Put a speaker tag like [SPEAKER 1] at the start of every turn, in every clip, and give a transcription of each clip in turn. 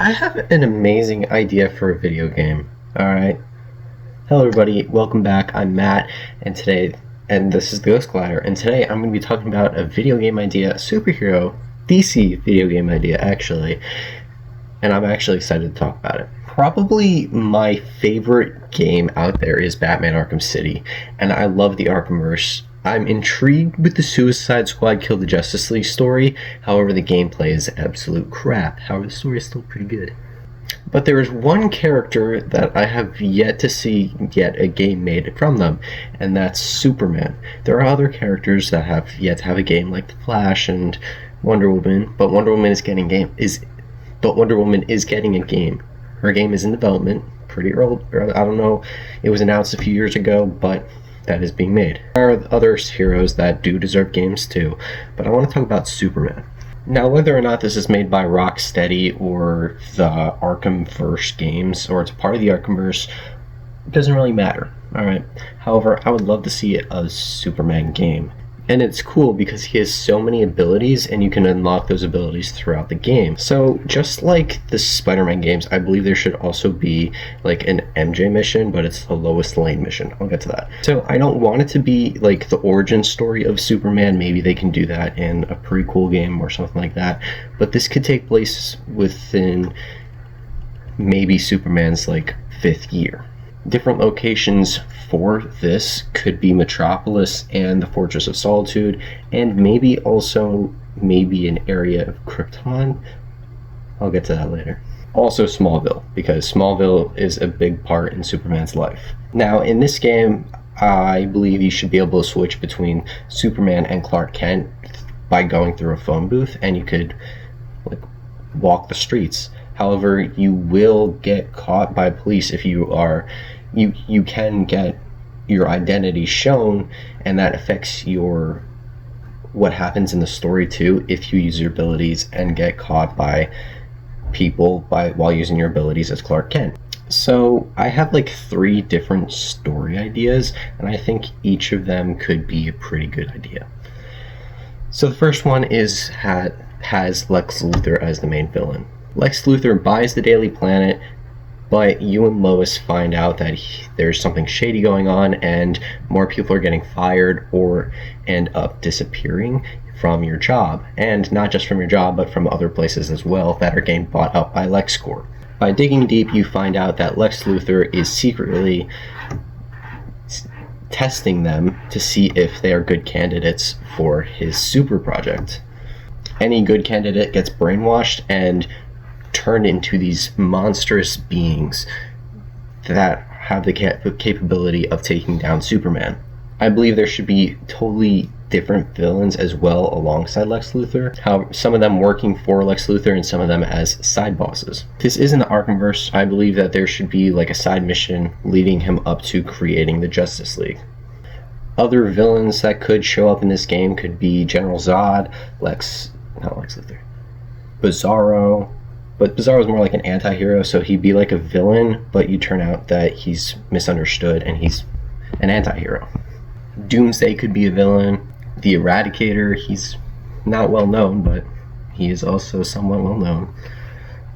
[SPEAKER 1] I have an amazing idea for a video game. Alright. Hello everybody, welcome back. I'm Matt, and this is the Ghost Collider, and today I'm going to be talking about a video game idea, a superhero, DC video game idea actually, and I'm actually excited to talk about it. Probably my favorite game out there is Batman Arkham City, and I love the Arkhamverse. I'm intrigued with the Suicide Squad Kill the Justice League story, however the gameplay is absolute crap. However, the story is still pretty good. But there is one character that I have yet to see yet a game made from them, and that's Superman. There are other characters that have yet to have a game like The Flash and Wonder Woman, but Wonder Woman is getting a game. Her game is in development, pretty early. I don't know, it was announced a few years ago, but that is being made. There are other heroes that do deserve games too, but I want to talk about Superman. Now, whether or not this is made by Rocksteady or the Arkhamverse games, or it's part of the Arkhamverse, it doesn't really matter, alright? However, I would love to see a Superman game. And it's cool because he has so many abilities, and you can unlock those abilities throughout the game. So, just like the Spider-Man games, I believe there should also be like an MJ mission, but it's the Lois Lane mission. I'll get to that. So, I don't want it to be like the origin story of Superman. Maybe they can do that in a prequel game or something like that. But this could take place within maybe Superman's like 5th year. Different locations for this could be Metropolis and the Fortress of Solitude, and maybe an area of Krypton. I'll get to that later. Also Smallville, because Smallville is a big part in Superman's life. Now, in this game, I believe you should be able to switch between Superman and Clark Kent by going through a phone booth, and you could like walk the streets. However, you will get caught by police if you can get your identity shown, and that affects what happens in the story too if you use your abilities and get caught by people while using your abilities as Clark Kent. So I have like 3 different story ideas, and I think each of them could be a pretty good idea. So the first one has Lex Luthor as the main villain. Lex Luthor buys the Daily Planet, but you and Lois find out that there's something shady going on, and more people are getting fired or end up disappearing from your job. And not just from your job, but from other places as well that are getting bought up by LexCorp. By digging deep, you find out that Lex Luthor is secretly testing them to see if they are good candidates for his super project. Any good candidate gets brainwashed and turned into these monstrous beings that have the capability of taking down Superman. I believe there should be totally different villains as well alongside Lex Luthor, some of them working for Lex Luthor and some of them as side bosses. This isn't the Arkhamverse. I believe that there should be like a side mission leading him up to creating the Justice League. Other villains that could show up in this game could be General Zod, Bizarro, but Bizarro is more like an anti-hero, so he'd be like a villain, but you turn out that he's misunderstood and he's an anti-hero. Doomsday could be a villain. The Eradicator, he's not well known, but he is also somewhat well known.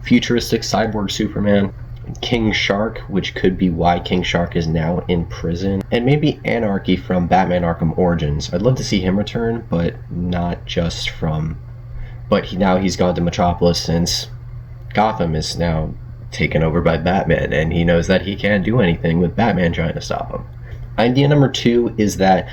[SPEAKER 1] Futuristic cyborg Superman. King Shark, which could be why King Shark is now in prison. And maybe Anarchy from Batman Arkham Origins. I'd love to see him return, but not just from... But he's gone to Metropolis since Gotham is now taken over by Batman, and he knows that he can't do anything with Batman trying to stop him. Idea number 2 is that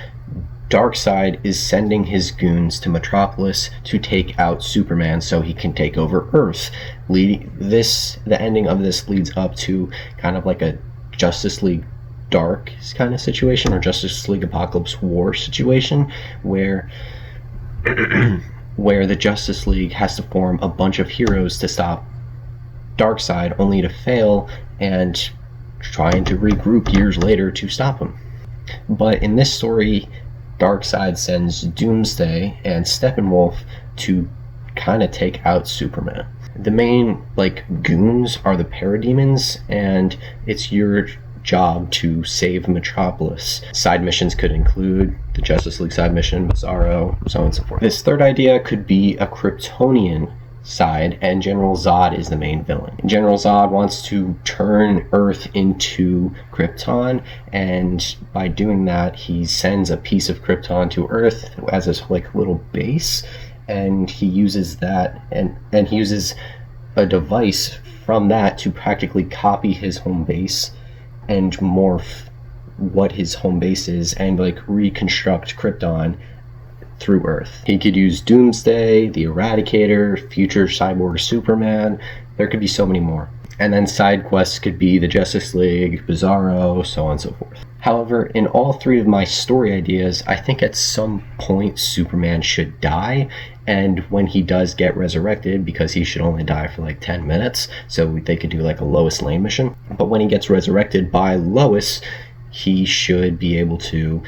[SPEAKER 1] Darkseid is sending his goons to Metropolis to take out Superman so he can take over Earth. The ending of this leads up to kind of like a Justice League Dark kind of situation, or Justice League Apocalypse War situation, where the Justice League has to form a bunch of heroes to stop Darkseid, only to fail and trying to regroup years later to stop him. But in this story, Darkseid sends Doomsday and Steppenwolf to kind of take out Superman. The main goons are the Parademons, and it's your job to save Metropolis. Side missions could include the Justice League side mission, Bizarro, so on and so forth. This third idea could be a Kryptonian side, and General Zod is the main villain. General Zod wants to turn Earth into Krypton, and by doing that, he sends a piece of Krypton to Earth as a like little base, and he uses that, and he uses a device from that to practically copy his home base and morph what his home base is and like reconstruct Krypton through Earth. He could use Doomsday, the Eradicator, future Cyborg Superman. There could be so many more. And then side quests could be the Justice League, Bizarro, so on and so forth. However, in all three of my story ideas, I think at some point Superman should die, and when he does get resurrected, because he should only die for like 10 minutes, so they could do like a Lois Lane mission, but when he gets resurrected by Lois, he should be able to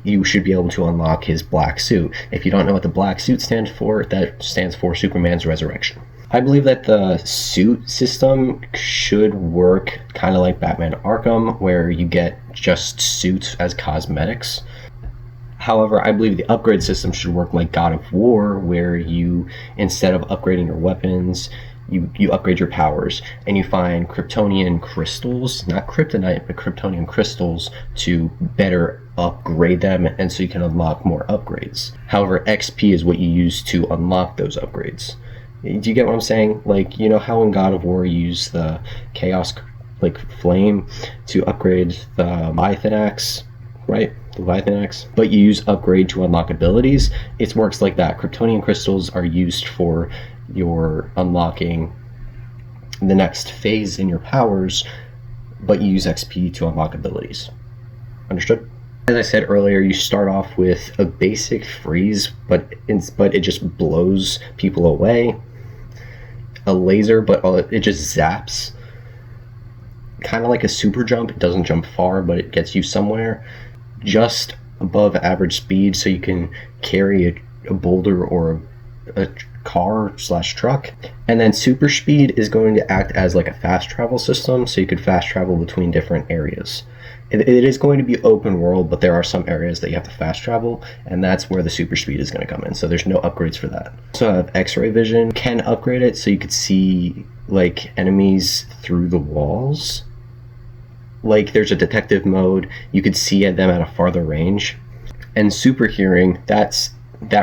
[SPEAKER 1] you should be able to unlock his black suit. If you don't know what the black suit stands for, that stands for Superman's resurrection. I believe that the suit system should work kind of like Batman Arkham, where you get just suits as cosmetics. However, I believe the upgrade system should work like God of War, where you, instead of upgrading your weapons, you upgrade your powers, and you find Kryptonian crystals, not kryptonite, but Kryptonian crystals to better upgrade them, and so you can unlock more upgrades. However, XP is what you use to unlock those upgrades. Do you get what I'm saying? Like, you know how in God of War you use the Chaos like flame to upgrade the Leviathan axe, right? The Leviathan axe. But you use upgrade to unlock abilities. It works like that. Kryptonian crystals are used for your unlocking the next phase in your powers, but you use XP to unlock abilities. Understood? As I said earlier, you start off with a basic freeze, but it just blows people away. A laser, but it just zaps. Kind of like a super jump. It doesn't jump far, but it gets you somewhere. Just above average speed, so you can carry a boulder or a car/truck. And then super speed is going to act as like a fast travel system, so you could fast travel between different areas. It is going to be open world, but there are some areas that you have to fast travel, and that's where the super speed is going to come in, so there's no upgrades for that. So I have X-ray vision, can upgrade it so you could see like enemies through the walls. Like there's a detective mode, you could see them at a farther range. And super hearing, that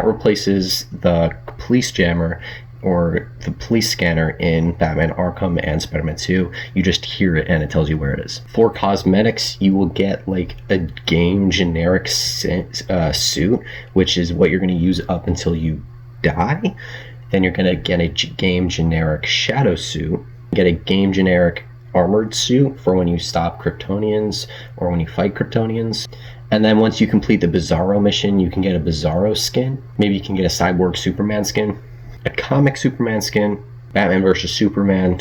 [SPEAKER 1] replaces the police jammer or the police scanner in Batman Arkham and Spider-Man 2. You just hear it and it tells you where it is. For cosmetics, you will get like a game generic suit, which is what you're going to use up until you die. Then you're going to get a game generic shadow suit, get a game generic armored suit for when you stop Kryptonians or when you fight Kryptonians. And then once you complete the Bizarro mission, you can get a Bizarro skin. Maybe you can get a Cyborg Superman skin, a comic Superman skin, Batman vs. Superman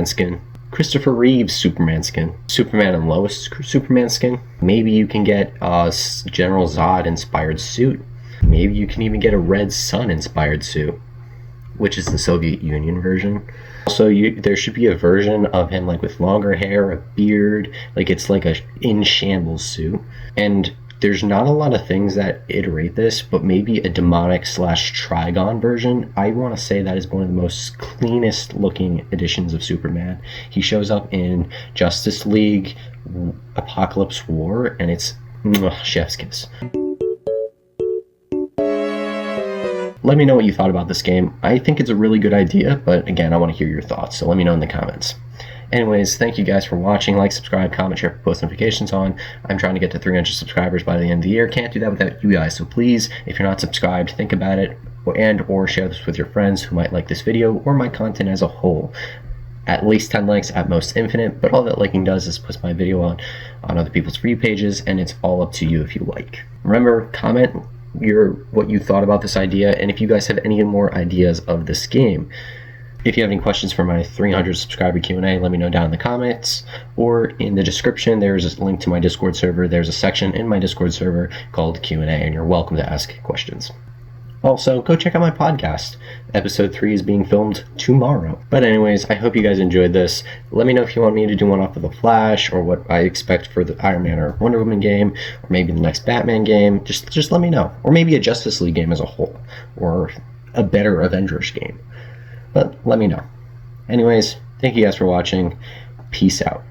[SPEAKER 1] skin, Christopher Reeves Superman skin, Superman and Lois Superman skin. Maybe you can get a General Zod inspired suit. Maybe you can even get a Red Sun inspired suit, which is the Soviet Union version. So there should be a version of him like with longer hair, a beard, like it's like a in shambles suit. And there's not a lot of things that iterate this, but maybe a demonic/Trigon version. I want to say that is one of the most cleanest looking editions of Superman. He shows up in Justice League Apocalypse War, and it's chef's kiss. Let me know what you thought about this game. I think it's a really good idea, but again, I want to hear your thoughts, so let me know in the comments. Anyways, thank you guys for watching. Like, subscribe, comment, share, post notifications on. I'm trying to get to 300 subscribers by the end of the year. Can't do that without you guys, so please, if you're not subscribed, think about it or share this with your friends who might like this video or my content as a whole. At least 10 likes, at most infinite, but all that liking does is puts my video on other people's For You pages, and it's all up to you if you like. Remember, comment what you thought about this idea, and if you guys have any more ideas of this game. If you have any questions for my 300 subscriber Q&A, let me know down in the comments, or in the description there's a link to my Discord server. There's a section in my Discord server called Q&A, and you're welcome to ask questions. Also, go check out my podcast. Episode 3 is being filmed tomorrow. But anyways, I hope you guys enjoyed this. Let me know if you want me to do one off of The Flash, or what I expect for the Iron Man or Wonder Woman game, or maybe the next Batman game. Just let me know. Or maybe a Justice League game as a whole, or a better Avengers game. but let me know. Anyways, thank you guys for watching. Peace out.